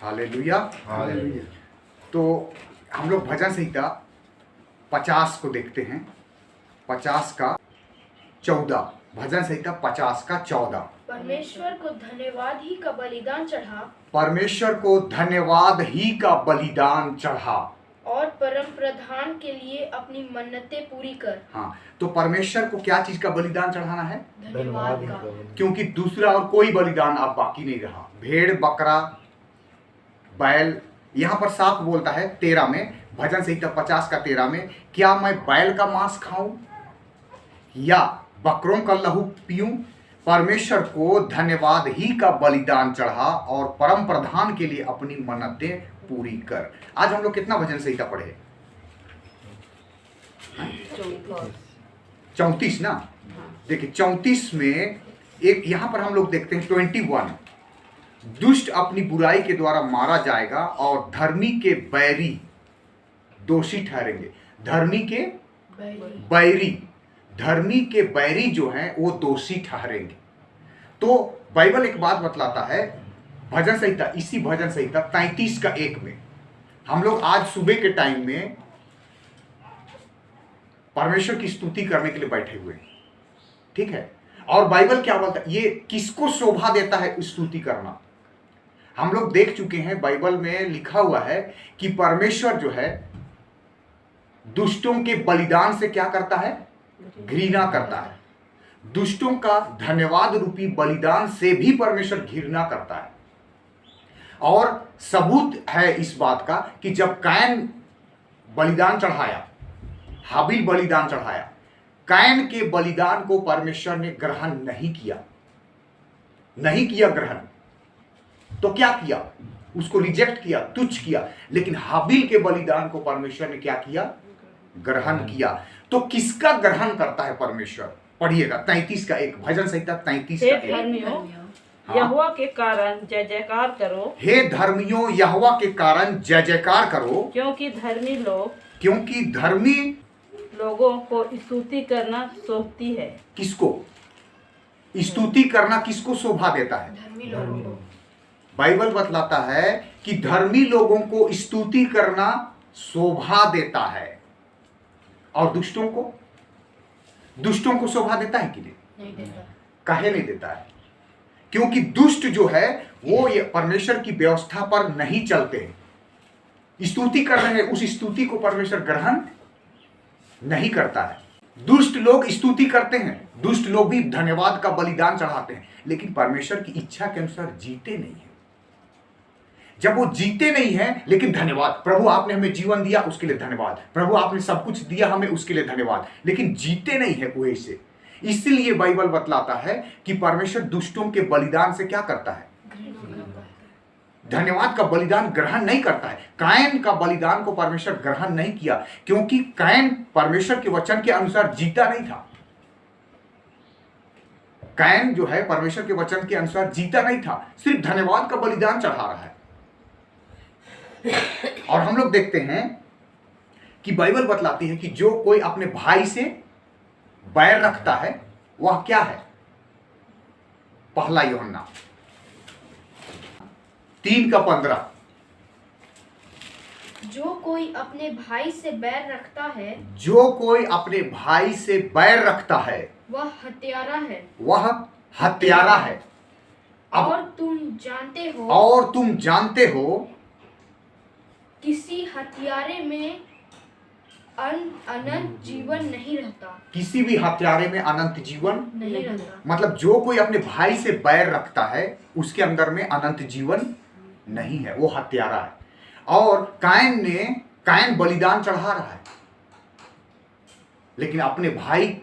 Hallelujah. Hallelujah. तो हम लोग भजन संहिता 50 को देखते हैं। 50 का 14, भजन संहिता 50 का 14। परमेश्वर को धन्यवाद ही का बलिदान चढ़ा परमेश्वर को धन्यवाद ही का बलिदान चढ़ा और परम प्रधान के लिए अपनी मन्नतें पूरी कर। हाँ, तो परमेश्वर को क्या चीज का बलिदान चढ़ाना है? धन्यवाद का। क्योंकि दूसरा और कोई बलिदान अब बाकी नहीं रहा। भेड़, बकरा, बैल, यहाँ पर साफ बोलता है 13 में, भजन संहिता 50 का 13 में, क्या मैं बैल का मांस खाऊं या बकरों का लहू पीऊं? परमेश्वर को धन्यवाद ही का बलिदान चढ़ा और परम प्रधान के लिए अपनी मन्नतें पूरी कर। आज हम लोग कितना भजन संहिता पढ़े? 34 ना। देखिए 34 में एक यहाँ पर हम लोग देखते हैं 21, दुष्ट अपनी बुराई के द्वारा मारा जाएगा और धर्मी के बैरी दोषी ठहरेंगे। धर्मी के बैरी, धर्मी के बैरी जो हैं वो दोषी ठहरेंगे। तो बाइबल एक बात बतलाता है, भजन संहिता, इसी भजन संहिता 33 का 1 में हम लोग आज सुबह के टाइम में परमेश्वर की स्तुति करने के लिए बैठे हुए हैं, ठीक है। और बाइबल क्या बोलता है, ये किसको शोभा देता है स्तुति करना? हम लोग देख चुके हैं, बाइबल में लिखा हुआ है कि परमेश्वर जो है दुष्टों के बलिदान से क्या करता है? घृणा करता है। दुष्टों का धन्यवाद रूपी बलिदान से भी परमेश्वर घृणा करता है। और सबूत है इस बात का कि जब कैन बलिदान चढ़ाया, हाबिल बलिदान चढ़ाया, कैन के बलिदान को परमेश्वर ने ग्रहण नहीं किया, नहीं किया ग्रहण। तो क्या किया? उसको रिजेक्ट किया, तुच्छ किया। लेकिन हाबिल के बलिदान को परमेश्वर ने क्या किया? ग्रहण किया। तो किसका ग्रहण करता है परमेश्वर? पढ़िएगा 33 का 1, भजन संहिता 33 का 1। यहोवा के कारण जय जयकार करो। हे धर्मियों, यहोवा के कारण जय जयकार करो, क्योंकि धर्मी लोगों को स्तुति करना शोभती है। किसको स्तुति करना, किसको शोभा देता है? धर्मी लोगों को। बाइबल बतलाता है कि धर्मी लोगों को स्तुति करना शोभा देता है। और दुष्टों को शोभा देता है कि नहीं देता। काहे नहीं देता है? क्योंकि दुष्ट जो है वो ये परमेश्वर की व्यवस्था पर नहीं चलते हैं। स्तुति कर रहे हैं, उस स्तुति को परमेश्वर ग्रहण नहीं करता है। दुष्ट लोग स्तुति करते हैं, दुष्ट लोग भी धन्यवाद का बलिदान चढ़ाते हैं, लेकिन परमेश्वर की इच्छा के अनुसार जीते नहीं है। जब वो जीते नहीं हैं, लेकिन धन्यवाद, प्रभु आपने हमें जीवन दिया उसके लिए धन्यवाद, प्रभु आपने सब कुछ दिया हमें उसके लिए धन्यवाद, लेकिन जीते नहीं है वो ऐसे। इसलिए बाइबल बतलाता है कि परमेश्वर दुष्टों के बलिदान से क्या करता है? धन्यवाद का बलिदान ग्रहण नहीं करता है। कैन का बलिदान को परमेश्वर ग्रहण नहीं किया, क्योंकि कैन परमेश्वर के वचन के अनुसार जीता नहीं था। कैन जो है परमेश्वर के वचन के अनुसार जीता नहीं था, सिर्फ धन्यवाद का बलिदान चढ़ा रहा है। और हम लोग देखते हैं कि बाइबल बतलाती है कि जो कोई अपने भाई से बैर रखता है वह क्या है? पहला यूहन्ना 3 का 15, जो कोई अपने भाई से बैर रखता है, जो कोई अपने भाई से बैर रखता है वह हत्यारा है। वह हत्यारा है। अब और तुम जानते हो किसी हत्यारे में अनंत जीवन नहीं रहता। किसी भी हत्यारे में अनंत जीवन नहीं रहता। मतलब जो कोई अपने भाई से बैर रखता है उसके अंदर में अनंत जीवन नहीं है, वो हत्यारा है। और कैन बलिदान चढ़ा रहा है, लेकिन अपने भाई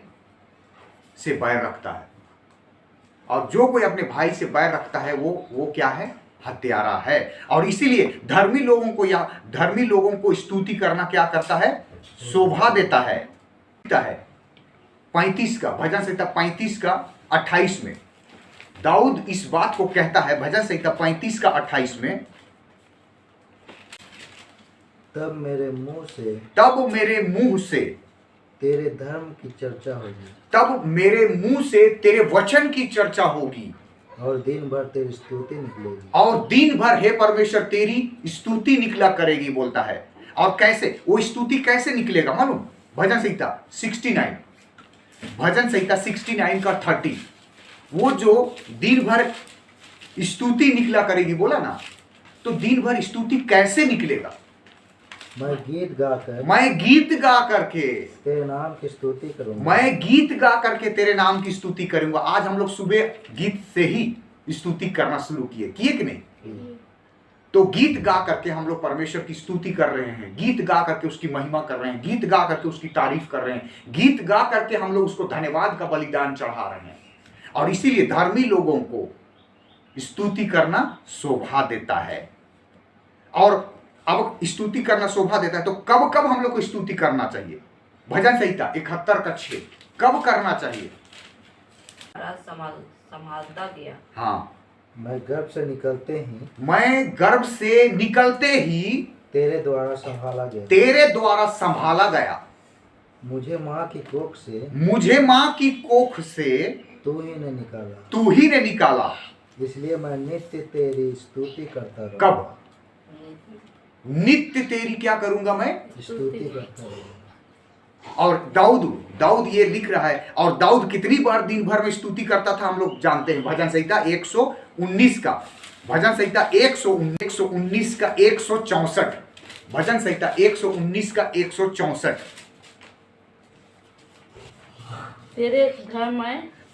से बैर रखता है। और जो कोई अपने भाई से बैर रखता है वो क्या है? हत्यारा है। और इसीलिए धर्मी लोगों को स्तुति करना क्या करता है? शोभा देता है। 35 का, भजन संहिता 35 का 28 में दाऊद इस बात को कहता है, भजन संहिता 35 का 28 में, तब मेरे मुंह से तेरे धर्म की चर्चा होगी, तब मेरे मुंह से तेरे वचन की चर्चा होगी, और दिन भर तेरी स्तुति निकलेगी। और दिन भर हे परमेश्वर तेरी स्तुति निकला करेगी बोलता है। और कैसे वो स्तुति कैसे निकलेगा मालूम? भजन संहिता 69, भजन संहिता 69 का 30, वो जो दिन भर स्तुति निकला करेगी बोला ना, तो दिन भर स्तुति कैसे निकलेगा? मैं गीत गा करके तेरे नाम की स्तुति करूंगा। मैं गीत गा करके तेरे नाम की स्तुति करूंगा। आज हम लोग सुबह गीत से ही स्तुति करना शुरू किए कि नहीं? तो गीत गा करके हम लोग परमेश्वर की स्तुति कर रहे हैं, गीत गा करके उसकी महिमा कर रहे हैं, गीत गा करके उसकी तारीफ कर रहे हैं, गीत गा करके हम लोग उसको धन्यवाद का बलिदान चढ़ा रहे हैं। और इसीलिए धर्मी लोगों को स्तुति करना शोभा देता है। और अब स्तुति करना शोभा देता है तो कब कब हम लोग को स्तुति करना चाहिए? भजन संहिता 71 का 6 कब करना चाहिए? संभालता गया। हाँ, मैं गर्भ से निकलते ही तेरे द्वारा संभाला गया। मुझे माँ की कोख से तू ही ने निकाला। इसलिए मैं नित्य तेरी स्तुति करता रहूंगा। कब? नित्य तेरी क्या करूंगा मैं? स्तुति करता रहूंगा। और दाऊद ये लिख रहा है। और दाऊद कितनी बार दिन भर में स्तुति करता था हम लोग जानते हैं। भजन संहिता 119 का, भजन संहिता 119 का 164, भजन संहिता 119 का 164।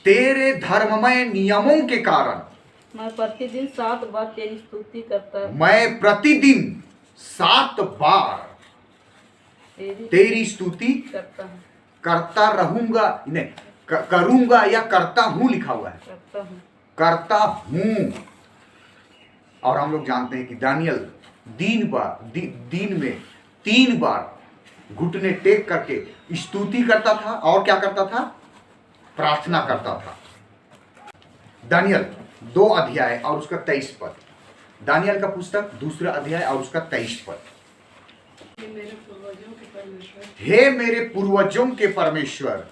तेरे धर्ममय नियमों के कारण मैं प्रतिदिन 7 बार तेरी स्तुति करता हूं। मैं प्रतिदिन 7 बार तेरी स्तुति करता रहूंगा। नहीं, करूंगा या करता हूं लिखा हुआ है, करता हूं। और हम लोग जानते हैं कि दानियल दिन में 3 बार घुटने टेक करके स्तुति करता था और क्या करता था? प्रार्थना करता था। दानियल 2 अध्याय और उसका 23 पद। दानियल का पुस्तक 2 अध्याय और उसका 23 पद। हे मेरे पूर्वजों के परमेश्वर,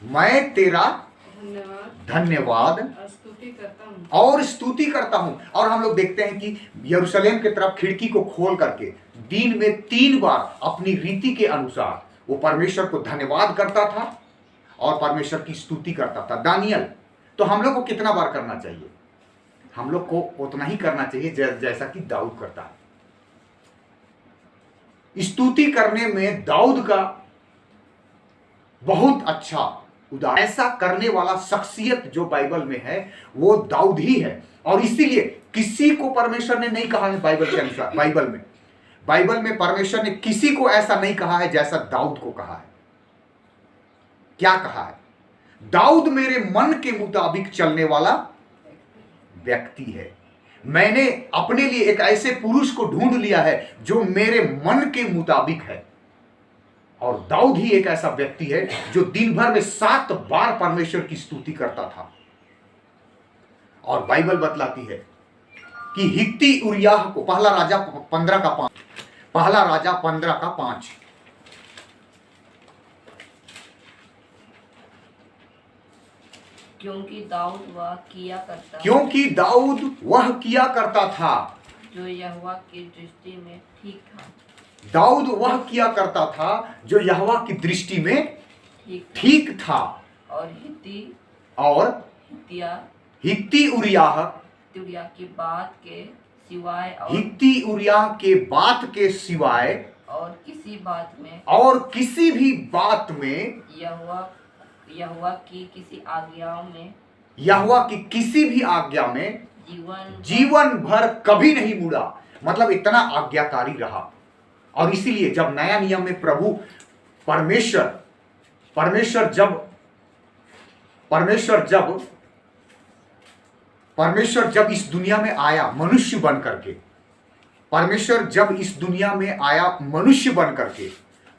मैं तेरा धन्यवाद और स्तुति करता हूं। और हम लोग देखते हैं कि यरूशलेम की तरफ खिड़की को खोल करके दिन में 3 बार अपनी रीति के अनुसार वो परमेश्वर को धन्यवाद करता था और परमेश्वर की स्तुति करता था। दानियल, तो हम लोग को कितना बार करना चाहिए? हम लोग को उतना ही करना चाहिए जैसा कि दाऊद करता है। स्तुति करने में दाऊद का बहुत अच्छा उदाहरण, ऐसा करने वाला शख्सियत जो बाइबल में है वो दाऊद ही है। और इसीलिए किसी को परमेश्वर ने नहीं कहा है बाइबल के अनुसार, बाइबल में परमेश्वर ने किसी को ऐसा नहीं कहा है जैसा दाऊद को कहा है। क्या कहा है? दाऊद मेरे मन के मुताबिक चलने वाला व्यक्ति है। मैंने अपने लिए एक ऐसे पुरुष को ढूंढ लिया है जो मेरे मन के मुताबिक है। और दाऊद ही एक ऐसा व्यक्ति है जो दिन भर में 7 बार परमेश्वर की स्तुति करता था। और बाइबल बतलाती है कि हित्ती उरियाह को, पहला राजा 15 का 5, क्योंकि दाऊद वह किया करता था जो यहोवा की दृष्टि में ठीक था। दाऊद वह किया करता था जो यहोवा की दृष्टि में ठीक था। और हित्ती उरियाह की बात के सिवाय और किसी भी बात में यहोवा की किसी भी आज्ञा में जीवन भर कभी नहीं मुड़ा। मतलब इतना आज्ञाकारी रहा। और इसीलिए जब नया नियम में प्रभु परमेश्वर जब इस दुनिया में आया मनुष्य बन करके,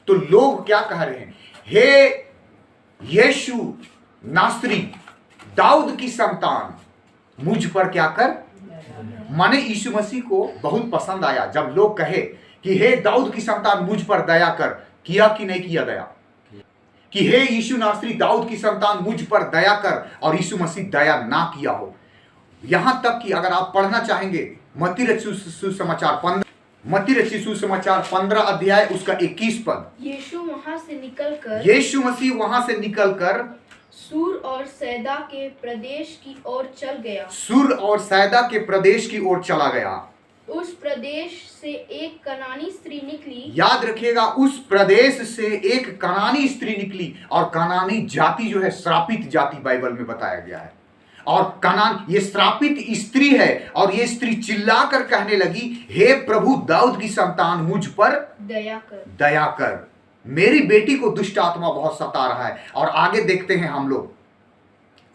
तो लोग क्या कह रहे हैं? हे यीशु नासरी, दाऊद की संतान, मुझ पर क्या कर। माने यीशु मसीह को बहुत पसंद आया जब लोग कहे कि हे दाऊद की संतान मुझ पर दया कर। किया कि नहीं किया गया? कि हे यीशु नासरी दाऊद की संतान मुझ पर दया कर, और यीशु मसीह दया ना किया हो। यहां तक कि अगर आप पढ़ना चाहेंगे मत्ती रचित सुसमाचार 15 अध्याय उसका 21 पद, यीशु वहां से निकलकर यीशु मसीह वहां से निकलकर सूर और सैदा के प्रदेश की ओर चल गया। सुर और सैदा के प्रदेश की ओर चला गया। उस प्रदेश से एक कनानी स्त्री निकली। याद रखिएगा, उस प्रदेश से एक कनानी स्त्री निकली, और कनानी जाति जो है श्रापित जाति बाइबल में बताया गया है। और कनान ये श्रापित स्त्री है, और ये स्त्री चिल्लाकर कहने लगी, हे प्रभु दाऊद की संतान मुझ पर दया कर, मेरी बेटी को दुष्ट आत्मा बहुत सता रहा है। और आगे देखते हैं हम लोग,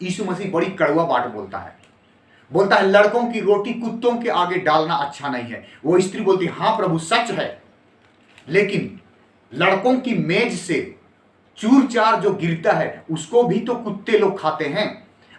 यीशु मसीह बड़ी कड़वा बात बोलता है लड़कों की रोटी कुत्तों के आगे डालना अच्छा नहीं है। वो स्त्री बोलती हाँ प्रभु सच है, लेकिन लड़कों की मेज से चूर चार जो गिरता है उसको भी तो कुत्ते लोग खाते हैं।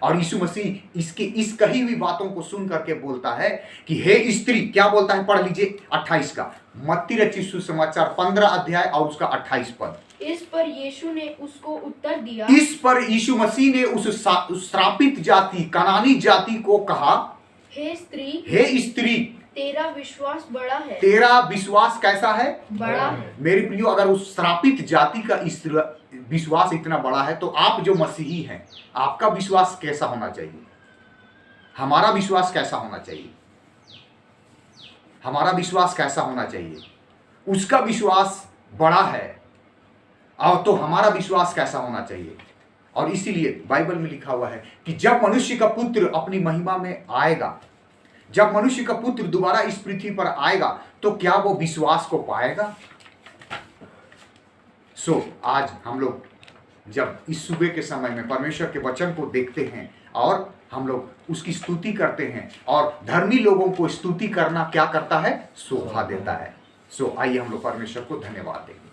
और यीशु मसीह इसकी इस कही हुई बातों को सुन करके बोलता है कि हे स्त्री, क्या बोलता है, पढ़ लीजिए 28 का, मत्ती रचित सुसमाचार 15 अध्याय और उसका 28 पद। इस पर यीशु ने उसको उत्तर दिया, इस पर यीशु मसीह ने उस श्रापित जाति कनानी जाति को कहा, हे स्त्री, तेरा विश्वास बड़ा है। तेरा विश्वास कैसा है, बड़ा है। मेरे प्रियो, अगर उस श्रापित जाति का विश्वास इतना बड़ा है तो आप जो मसीही हैं आपका विश्वास कैसा होना चाहिए, हमारा विश्वास कैसा होना चाहिए, हमारा विश्वास कैसा होना चाहिए। उसका विश्वास बड़ा है और तो हमारा विश्वास कैसा होना चाहिए। और इसीलिए बाइबल में लिखा हुआ है कि जब मनुष्य का पुत्र अपनी महिमा में आएगा, जब मनुष्य का पुत्र दोबारा इस पृथ्वी पर आएगा तो क्या वो विश्वास को पाएगा। आज हम लोग जब इस सुबह के समय में परमेश्वर के वचन को देखते हैं और हम लोग उसकी स्तुति करते हैं, और धर्मी लोगों को स्तुति करना क्या करता है, शोभा देता है। आइए हम लोग परमेश्वर को धन्यवाद देंगे।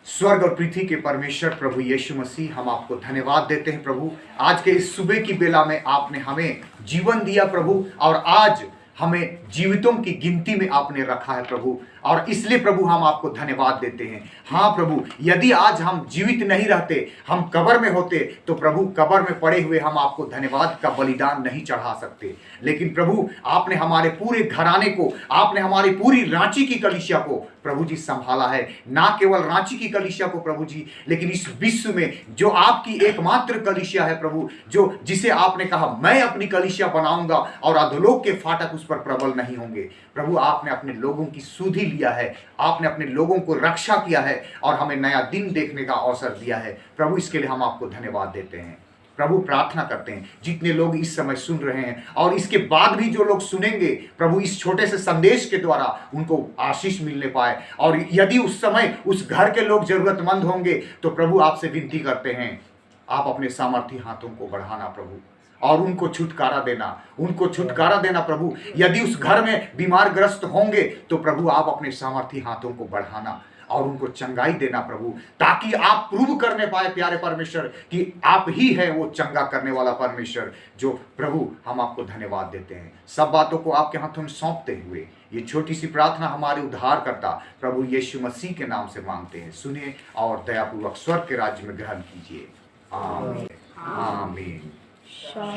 स्वर्ग और पृथ्वी के परमेश्वर प्रभु यीशु मसीह, हम आपको धन्यवाद देते हैं प्रभु। आज के इस सुबह की बेला में आपने हमें जीवन दिया प्रभु, और आज हमें जीवितों की गिनती में आपने रखा है प्रभु, और इसलिए प्रभु हम आपको धन्यवाद देते हैं। हाँ प्रभु, यदि आज हम जीवित नहीं रहते, हम कब्र में होते, तो प्रभु कब्र में पड़े हुए हम आपको धन्यवाद का बलिदान नहीं चढ़ा सकते। लेकिन प्रभु आपने हमारे पूरे घराने को, आपने हमारी पूरी रांची की कलीसिया को प्रभु जी संभाला है। ना केवल रांची की कलीसिया को प्रभु जी, लेकिन इस विश्व में जो आपकी एकमात्र कलीसिया है प्रभु, जो जिसे आपने कहा मैं अपनी कलीसिया बनाऊंगा और अधोलोक के फाटक उस पर प्रबल नहीं होंगे। प्रभु आपने अपने लोगों की सुधि लिया है, आपने अपने लोगों को रक्षा किया है और हमें नया दिन देखने का अवसर दिया है प्रभु। इसके लिए हम आपको धन्यवाद देते हैं प्रभु। प्रार्थना करते हैं जितने लोग इस समय सुन रहे हैं और इसके बाद भी जो लोग सुनेंगे प्रभु, इस छोटे से संदेश के द्वारा उनको आशीष मिलने पाए। और यदि उस समय उस घर के लोग जरूरतमंद होंगे तो प्रभु आपसे विनती करते हैं, आप अपने सामर्थी हाथों को बढ़ाना प्रभु, और उनको छुटकारा देना, उनको छुटकारा देना प्रभु। यदि उस घर में बीमार ग्रस्त होंगे तो प्रभु आप अपने सामर्थी हाथों को बढ़ाना और उनको चंगाई देना प्रभु, ताकि आप प्रूव करने पाए प्यारे परमेश्वर कि आप ही है वो चंगा करने वाला परमेश्वर। जो प्रभु हम आपको धन्यवाद देते हैं। सब बातों को आपके हाथों में सौंपते हुए ये छोटी सी प्रार्थना हमारे उद्धारकर्ता प्रभु यीशु मसीह के नाम से मांगते हैं। सुनिए और दयापूर्वक स्वर्ग के राज्य में ग्रहण कीजिए। आमीन आमीन।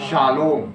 शालोम।